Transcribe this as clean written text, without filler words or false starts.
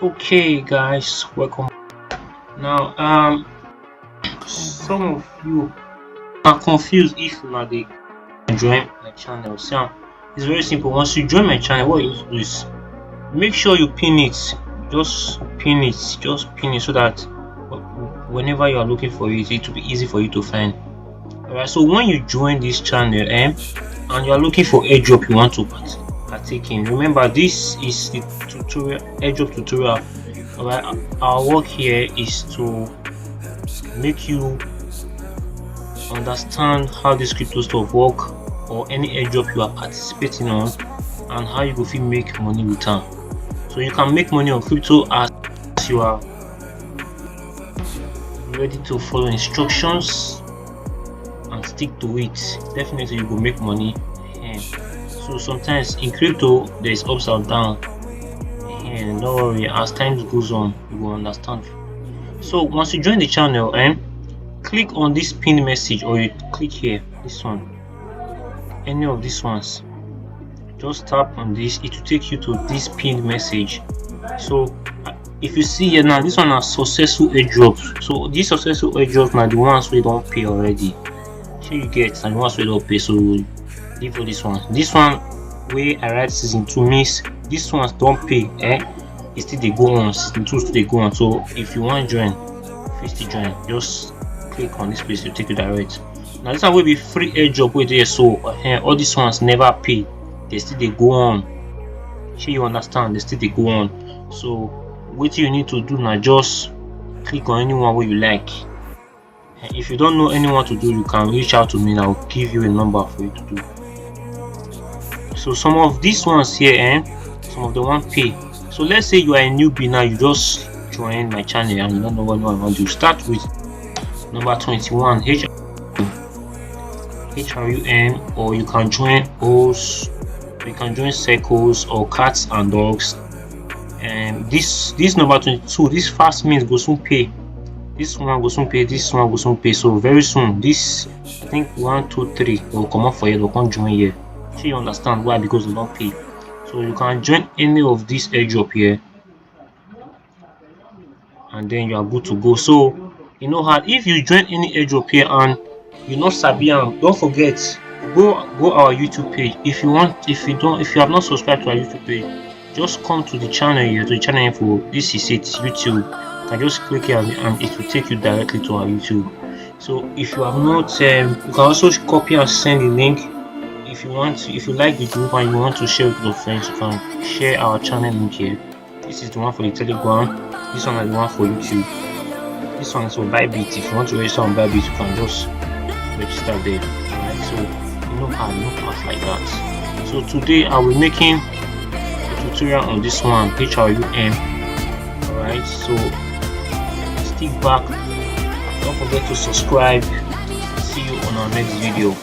Okay guys, welcome. Now some of you are confused if una dey join my channel. So it's very simple. Once you join my channel, what you need to do is make sure you pin it. Just pin it so that whenever you are looking for it, it will be easy for you to find. Alright, so when you join this channel and you are looking for airdrop you want to partake in, remember this is the tutorial, airdrop tutorial. Alright, our work here is to make you understand how this crypto stuff work, or any airdrop you are participating on, and how you go fit make money with them. So you can make money on crypto as you are ready to follow instructions and stick to it. Definitely you will make money. So sometimes in crypto there is ups and down, and don't worry, as time goes on you will understand. So once you join the channel click on this pin message, or you click here, this one, any of these ones, just tap on this, it will take you to this pinned message. So if you see here now, this one are successful airdrops. So these successful airdrops are the ones we don't pay already. So you get, and the ones we don't pay, so leave for this one. This one where I write season 2 means these ones don't pay, it still they go on, season 2 still they go on. So if you want to join, first join, just click on this place to take you direct. Now this one will be free airdrop with there, so all these ones never pay, they still they go on. Sure you understand, they still they go on. So what you need to do now, just click on anyone where you like. If you don't know anyone to do, you can reach out to me and I'll give you a number for you to do. So some of these ones here, some of the one pay. So let's say you are a newbie now, you just join my channel and you don't know what you want to do. Start with number 21, HRUM, or you can join O's, you can join circles or cats and dogs. And this number 22, this fast means go soon pay. This one go soon pay, this one go soon pay. So very soon, this I think 1 2 3 will come up for you, they'll come join here. So you understand why? Because they don't pay. So you can join any of these airdrop here and then you are good to go. So you know how, if you join any airdrop here and you not sabi, don't forget, go our YouTube page. If you have not subscribed to our YouTube page, just come to the channel here, to the channel info. This is it, YouTube. You can just click here and it will take you directly to our YouTube. So if you have not, you can also copy and send the link. If you want to, if you like the group and you want to share with your friends, you can share our channel link here. This is the one for the Telegram, this one is the one for YouTube, this one is for Bybit. If you want to register on Bybit, you can just register there. Alright, so you know how, no pass like that. So today I will be making a tutorial on this one, HRUM. Alright, so stick back, don't forget to subscribe. See you on our next video.